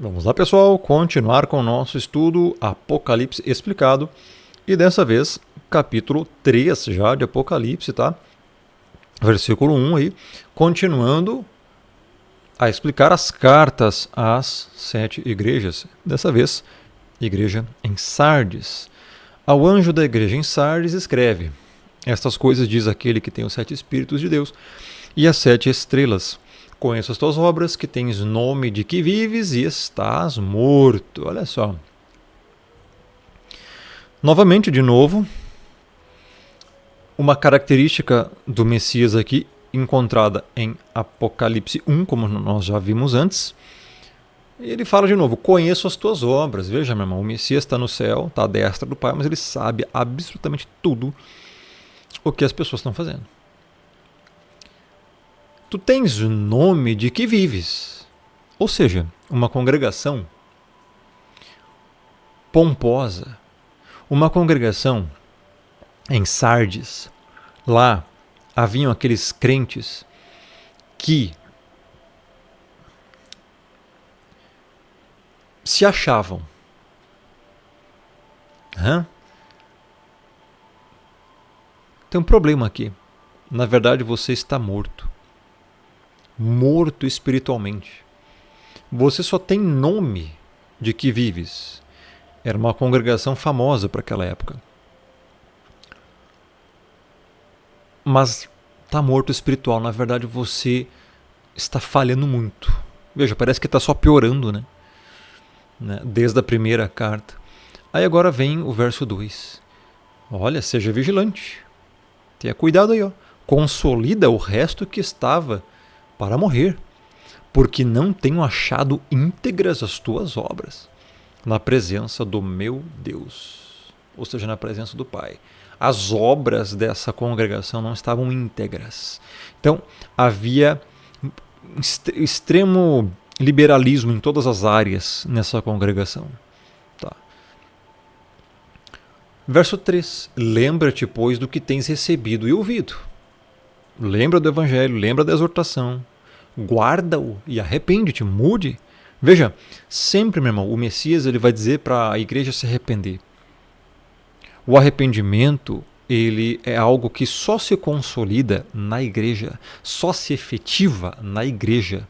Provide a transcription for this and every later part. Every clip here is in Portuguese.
Vamos lá, pessoal, continuar com o nosso estudo Apocalipse explicado. E dessa vez, capítulo 3 já de Apocalipse, tá? Versículo 1 aí, continuando a explicar as cartas às 7 igrejas. Dessa vez, igreja em Sardes. Ao anjo da igreja em Sardes escreve: Estas coisas diz aquele que tem os 7 Espíritos de Deus e as 7 estrelas. Conheço as tuas obras, que tens nome de que vives e estás morto. Olha só. Novamente, de novo, uma característica do Messias aqui, encontrada em Apocalipse 1, como nós já vimos antes. Ele fala de novo: conheço as tuas obras. Veja, meu irmão, o Messias está no céu, está à destra do Pai, mas ele sabe absolutamente tudo o que as pessoas estão fazendo. Tu tens o nome de que vives. Ou seja, uma congregação pomposa, uma congregação em Sardes. Lá haviam aqueles crentes que se achavam. Tem um problema aqui. Na verdade, você está morto. Morto espiritualmente. Você só tem nome de que vives. Era uma congregação famosa para aquela época. Mas está morto espiritual. Na verdade, você está falhando muito. Veja, parece que está só piorando, né? Desde a primeira carta. Aí agora vem o verso 2. Olha, seja vigilante. Tenha cuidado aí, ó. Consolida o resto que estava para morrer, porque não tenho achado íntegras as tuas obras na presença do meu Deus, ou seja, na presença do Pai. As obras dessa congregação não estavam íntegras. Então, havia extremo liberalismo em todas as áreas nessa congregação. Tá. Verso 3. Lembra-te, pois, do que tens recebido e ouvido. Lembra do Evangelho, lembra da exortação. Guarda-o e arrepende-te, mude. Veja, sempre, meu irmão, o Messias ele vai dizer para a igreja se arrepender. O arrependimento, ele é algo que só se consolida na igreja, só se efetiva na igreja,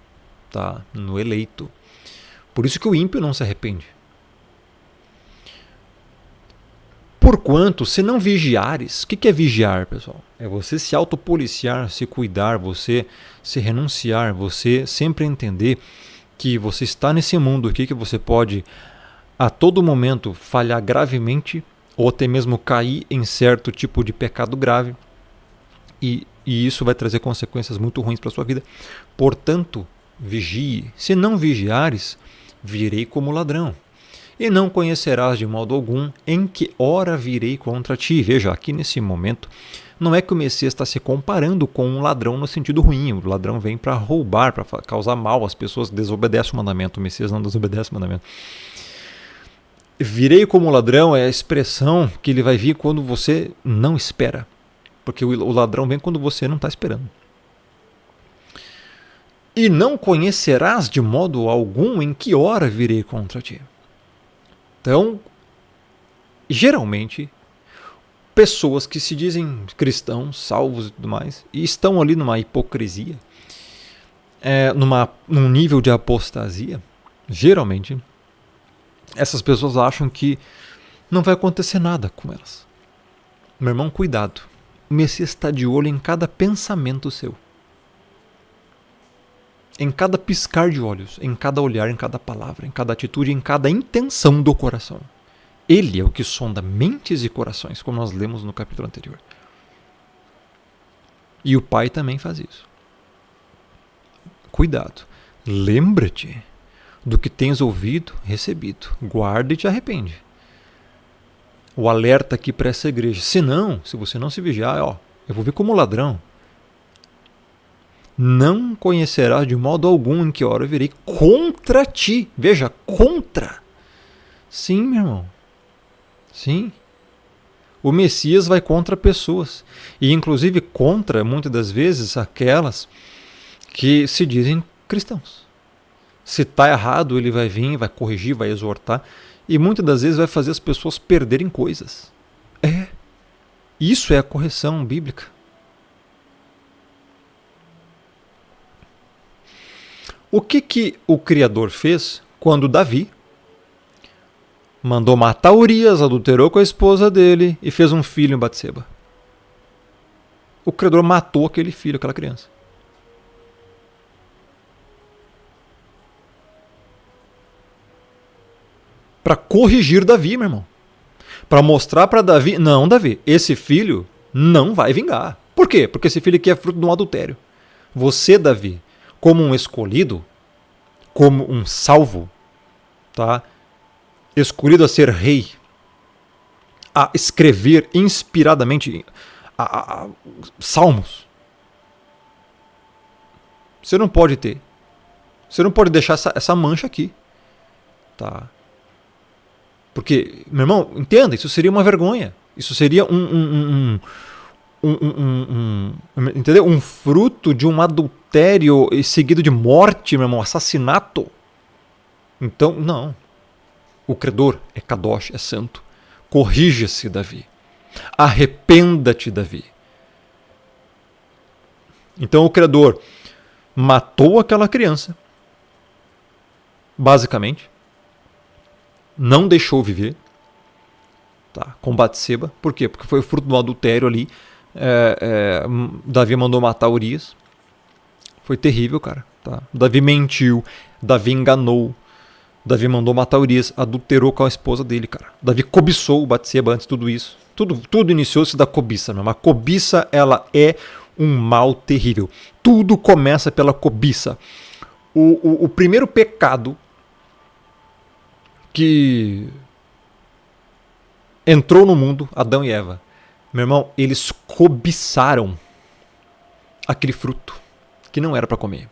tá? No eleito. Por isso que o ímpio não se arrepende. Porquanto, se não vigiares, o que é vigiar, pessoal? É você se autopoliciar, se cuidar, você se renunciar, você sempre entender que você está nesse mundo aqui, que você pode a todo momento falhar gravemente ou até mesmo cair em certo tipo de pecado grave e isso vai trazer consequências muito ruins para a sua vida. Portanto, vigie. Se não vigiares, virei como ladrão. E não conhecerás de modo algum em que hora virei contra ti. Veja, aqui nesse momento, não é que o Messias está se comparando com um ladrão no sentido ruim. O ladrão vem para roubar, para causar mal às pessoas que desobedecem o mandamento. O Messias não desobedece o mandamento. Virei como ladrão é a expressão que ele vai vir quando você não espera. Porque o ladrão vem quando você não está esperando. E não conhecerás de modo algum em que hora virei contra ti. Então, geralmente, pessoas que se dizem cristãos, salvos e tudo mais, e estão ali numa hipocrisia, num nível de apostasia, geralmente, essas pessoas acham que não vai acontecer nada com elas. Meu irmão, cuidado. O Messias está de olho em cada pensamento seu. Em cada piscar de olhos, em cada olhar, em cada palavra, em cada atitude, em cada intenção do coração. Ele é o que sonda mentes e corações, como nós lemos no capítulo anterior. E o Pai também faz isso. Cuidado. Lembra-te do que tens ouvido, recebido. Guarda e te arrepende. O alerta aqui para essa igreja. Se você não se vigiar, eu vou vir como ladrão. Não conhecerás de modo algum em que hora eu virei contra ti. Veja, contra. Sim, meu irmão. Sim. O Messias vai contra pessoas. E inclusive contra, muitas das vezes, aquelas que se dizem cristãos. Se está errado, ele vai vir, vai corrigir, vai exortar. E muitas das vezes vai fazer as pessoas perderem coisas. Isso é a correção bíblica. O que o Criador fez quando Davi mandou matar Urias, adulterou com a esposa dele e fez um filho em Batseba? O Criador matou aquele filho, aquela criança. Para corrigir Davi, meu irmão. Para mostrar para Davi, não, Davi, esse filho não vai vingar. Por quê? Porque esse filho aqui é fruto de um adultério. Você, Davi, como um escolhido, como um salvo, tá? Escolhido a ser rei, a escrever inspiradamente salmos. Você não pode ter. Você não pode deixar essa mancha aqui. Tá? Porque, meu irmão, entenda, isso seria uma vergonha. Isso seria entendeu? Um fruto de um adultério seguido de morte, meu irmão, assassinato. Então, não. O credor é kadosh, é santo. Corrija-se, Davi. Arrependa-te, Davi. Então o credor matou aquela criança, basicamente, não deixou viver, tá? Com Batseba. Por quê? Porque foi fruto do adultério ali. Davi mandou matar Urias. Foi terrível, cara. Tá? Davi mentiu, Davi enganou, Davi mandou matar Urias, adulterou com a esposa dele, cara. Davi cobiçou o Batseba antes de tudo isso. Tudo iniciou-se da cobiça, mesmo. A cobiça, ela é um mal terrível. Tudo começa pela cobiça. O primeiro pecado que entrou no mundo, Adão e Eva, meu irmão, eles cobiçaram aquele fruto que não era para comer.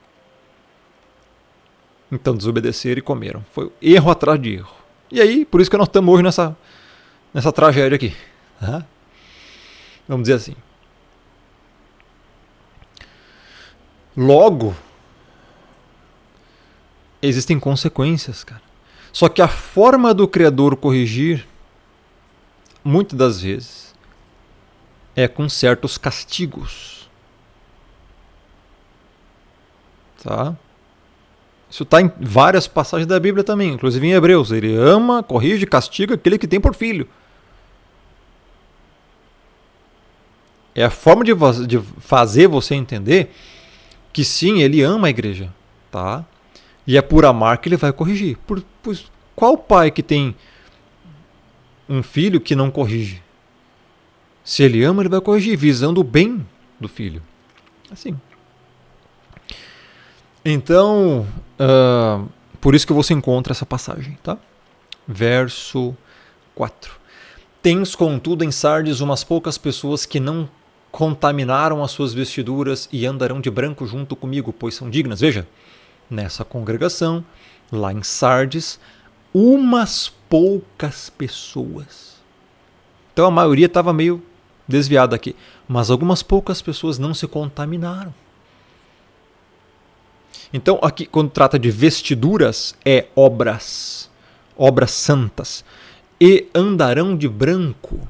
Então desobedeceram e comeram. Foi erro atrás de erro. E aí, por isso que nós estamos hoje nessa tragédia aqui. Vamos dizer assim. Logo, existem consequências, cara. Só que a forma do Criador corrigir, muitas das vezes, é com certos castigos. Tá? Isso está em várias passagens da Bíblia também, inclusive em Hebreus. Ele ama, corrige e castiga aquele que tem por filho. É a forma de fazer você entender que sim, ele ama a igreja. Tá? E é por amar que ele vai corrigir. Qual pai que tem um filho que não corrige? Se ele ama, ele vai corrigir, visando o bem do filho. Assim. Então, por isso que você encontra essa passagem. Tá? Verso 4. Tens, contudo, em Sardes umas poucas pessoas que não contaminaram as suas vestiduras e andarão de branco junto comigo, pois são dignas. Veja, nessa congregação, lá em Sardes, umas poucas pessoas. Então a maioria estava meio desviada aqui. Mas algumas poucas pessoas não se contaminaram. Então aqui, quando trata de vestiduras, é obras santas. E andarão de branco,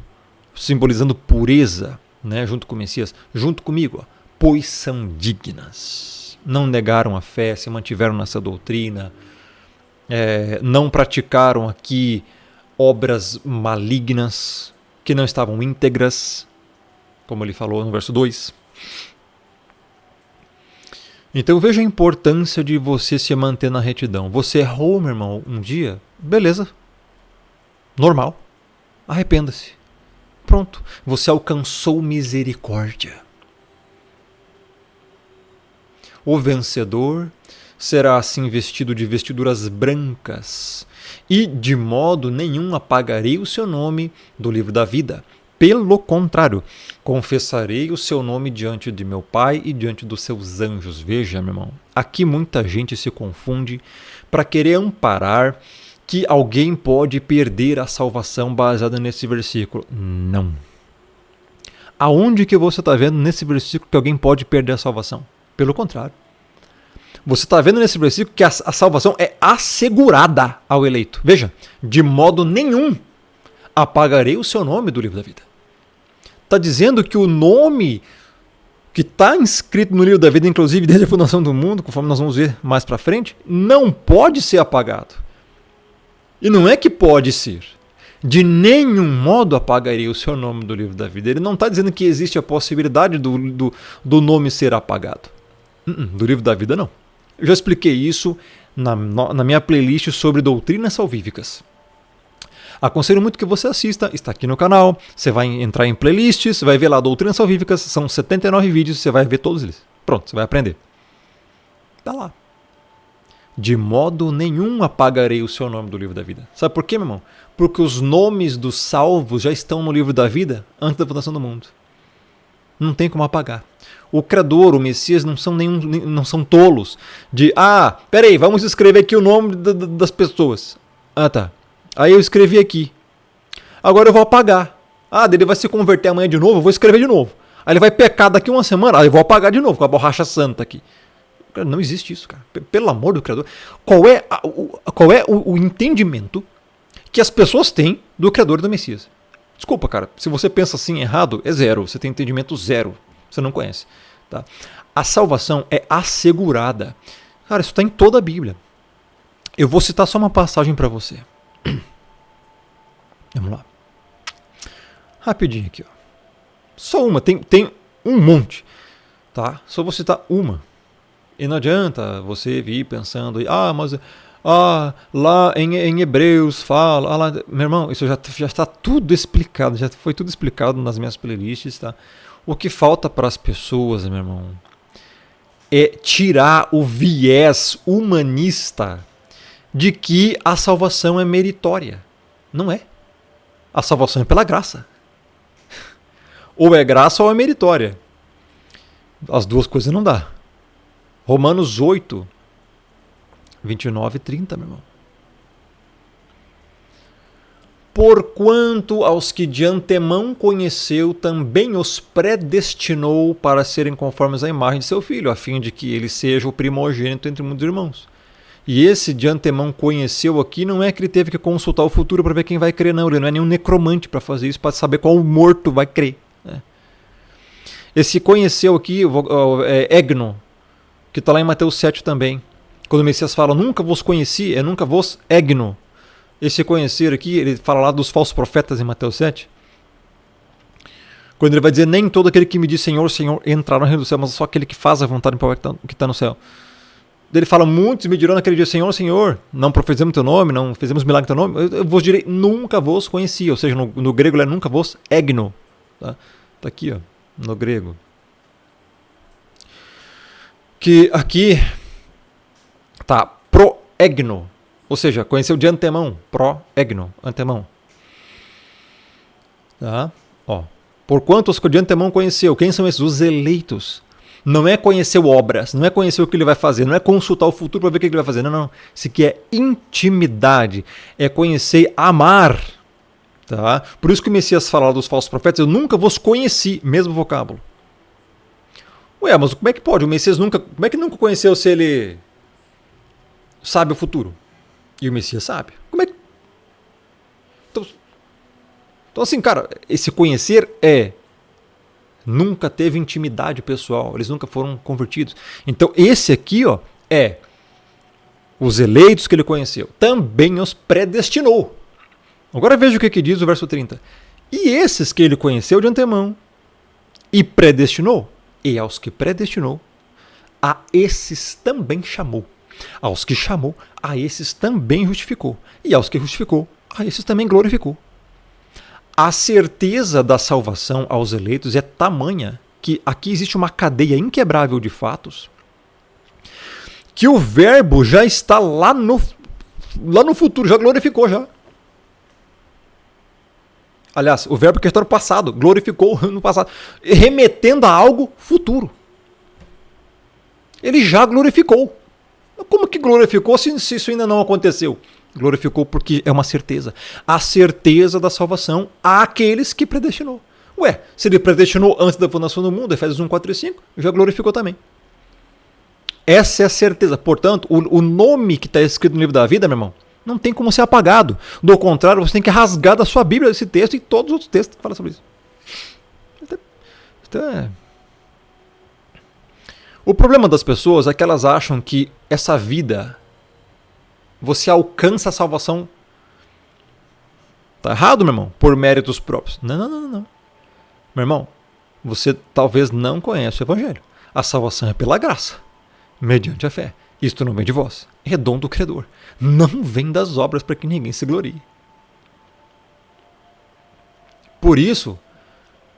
simbolizando pureza, né, junto com o Messias, junto comigo, pois são dignas. Não negaram a fé, se mantiveram nessa doutrina, não praticaram aqui obras malignas, que não estavam íntegras, como ele falou no verso 2. Então veja a importância de você se manter na retidão. Você errou, meu irmão, um dia, beleza, normal, arrependa-se. Pronto, você alcançou misericórdia. O vencedor será assim vestido de vestiduras brancas, e de modo nenhum apagarei o seu nome do livro da vida. Pelo contrário, confessarei o seu nome diante de meu Pai e diante dos seus anjos. Veja, meu irmão, aqui muita gente se confunde para querer amparar que alguém pode perder a salvação baseada nesse versículo. Não. Aonde que você está vendo nesse versículo que alguém pode perder a salvação? Pelo contrário. Você está vendo nesse versículo que a salvação é assegurada ao eleito. Veja, de modo nenhum apagarei o seu nome do livro da vida. Está dizendo que o nome que está inscrito no livro da vida, inclusive desde a fundação do mundo, conforme nós vamos ver mais para frente, não pode ser apagado. E não é que pode ser. De nenhum modo apagarei o seu nome do livro da vida. Ele não está dizendo que existe a possibilidade do nome ser apagado. Do livro da vida, não. Eu já expliquei isso na minha playlist sobre doutrinas salvíficas. Aconselho muito que você assista, está aqui no canal, você vai entrar em playlists, vai ver lá doutrinas salvíficas, são 79 vídeos, você vai ver todos eles. Pronto, você vai aprender. Está lá. De modo nenhum apagarei o seu nome do livro da vida. Sabe por quê, meu irmão? Porque os nomes dos salvos já estão no livro da vida antes da fundação do mundo. Não tem como apagar. O Criador, o Messias, não são tolos de, peraí, vamos escrever aqui o nome das pessoas. Tá. Aí eu escrevi aqui. Agora eu vou apagar. Ele vai se converter amanhã de novo, eu vou escrever de novo. Aí ele vai pecar daqui uma semana, aí eu vou apagar de novo com a borracha santa aqui. Não existe isso, cara. Pelo amor do Criador. Qual é o entendimento que as pessoas têm do Criador e do Messias? Desculpa, cara. Se você pensa assim errado, é zero. Você tem entendimento zero. Você não conhece. Tá? A salvação é assegurada. Cara, isso está em toda a Bíblia. Eu vou citar só uma passagem para você. Vamos lá. Rapidinho aqui. Ó. Só uma. Tem um monte. Tá? Só vou citar uma. E não adianta você vir pensando, mas lá em Hebreus fala, lá, meu irmão, isso já está tudo explicado, já foi tudo explicado nas minhas playlists, tá? O que falta para as pessoas, meu irmão, é tirar o viés humanista de que a salvação é meritória. Não é. A salvação é pela graça. Ou é graça ou é meritória. As duas coisas não dá. Romanos 8, 29 e 30, meu irmão. Porquanto aos que de antemão conheceu, também os predestinou para serem conformes à imagem de seu filho, a fim de que ele seja o primogênito entre muitos irmãos. E esse de antemão conheceu aqui não é que ele teve que consultar o futuro para ver quem vai crer, não. Ele não é nenhum necromante para fazer isso, para saber qual morto vai crer. Né? Esse conheceu aqui é egno, que está lá em Mateus 7 também. Quando o Messias fala, nunca vos conheci, é nunca vos egno. Esse conhecer aqui, ele fala lá dos falsos profetas em Mateus 7. Quando ele vai dizer, nem todo aquele que me diz Senhor, Senhor, entrará no reino do céu, mas só aquele que faz a vontade do Pai que está no céu. Ele fala, muitos me dirão naquele dia, Senhor, Senhor, não profetizamos teu nome, não fizemos milagre em teu nome. Eu vos direi, nunca vos conheci. Ou seja, no grego ele é nunca vos egno. Tá aqui, ó, no grego. Que aqui tá proegno, ou seja, conheceu de antemão, proegno, antemão. Tá? Porquanto os que de antemão conheceu, quem são esses? Os eleitos. Não é conhecer obras, não é conhecer o que ele vai fazer, não é consultar o futuro para ver o que ele vai fazer. Não. Isso aqui é intimidade, é conhecer, amar. Tá? Por isso que o Messias fala dos falsos profetas, eu nunca vos conheci, mesmo vocábulo. Mas como é que pode? O Messias como é que nunca conheceu se ele sabe o futuro? E o Messias sabe. Como é que... Então assim, cara, esse conhecer nunca teve intimidade pessoal, eles nunca foram convertidos. Então esse aqui, é os eleitos que ele conheceu, também os predestinou. Agora veja o que diz o verso 30. E esses que ele conheceu de antemão e predestinou, e aos que predestinou, a esses também chamou. Aos que chamou, a esses também justificou. E aos que justificou, a esses também glorificou. A certeza da salvação aos eleitos é tamanha que aqui existe uma cadeia inquebrável de fatos que o verbo já está lá no futuro, já glorificou já. Aliás, o verbo que está no passado, glorificou no passado, remetendo a algo futuro. Ele já glorificou. Como que glorificou se isso ainda não aconteceu? Glorificou porque é uma certeza. A certeza da salvação àqueles que predestinou. Se ele predestinou antes da fundação do mundo, Efésios 1, 4 e 5, já glorificou também. Essa é a certeza. Portanto, o nome que está escrito no livro da vida, meu irmão, não tem como ser apagado. Do contrário, você tem que rasgar da sua Bíblia esse texto e todos os outros textos que falam sobre isso. Então, o problema das pessoas é que elas acham que essa vida, você alcança a salvação. Tá errado, meu irmão, por méritos próprios. Não. Meu irmão, você talvez não conhece o Evangelho. A salvação é pela graça, mediante a fé. Isto não vem de vós, é dom do Criador. Não vem das obras para que ninguém se glorie. Por isso,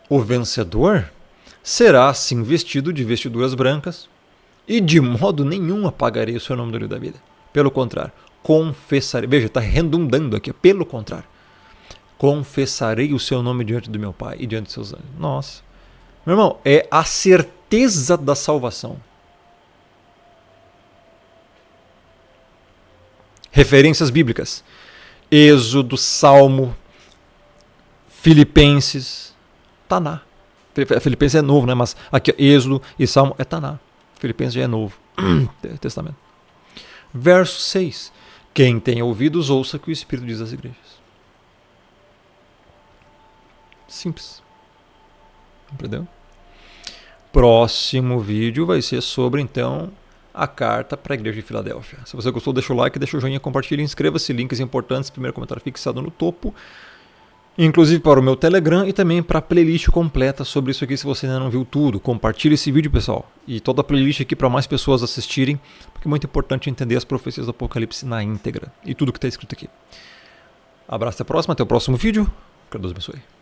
o vencedor será assim vestido de vestiduras brancas e de modo nenhum apagarei o seu nome do livro da vida. Pelo contrário, confessarei. Veja, está redundando aqui. Pelo contrário, confessarei o seu nome diante do meu Pai e diante dos seus anjos. Nossa. Meu irmão, é a certeza da salvação. Referências bíblicas. Êxodo, Salmo, Filipenses, Taná. Filipenses é novo, né? Mas aqui Êxodo e Salmo é Taná. Filipenses já é novo. Testamento. Verso 6. Quem tem ouvidos, ouça o que o Espírito diz às igrejas. Simples. Entendeu? Próximo vídeo vai ser sobre, então, a carta para a igreja de Filadélfia. Se você gostou, deixa o like, deixa o joinha, compartilha, inscreva-se, links importantes, primeiro comentário fixado no topo. Inclusive para o meu Telegram e também para a playlist completa sobre isso aqui, se você ainda não viu tudo. Compartilhe esse vídeo, pessoal. E toda a playlist aqui para mais pessoas assistirem, porque é muito importante entender as profecias do Apocalipse na íntegra e tudo que está escrito aqui. Abraço, até a próxima, até o próximo vídeo. Que Deus abençoe.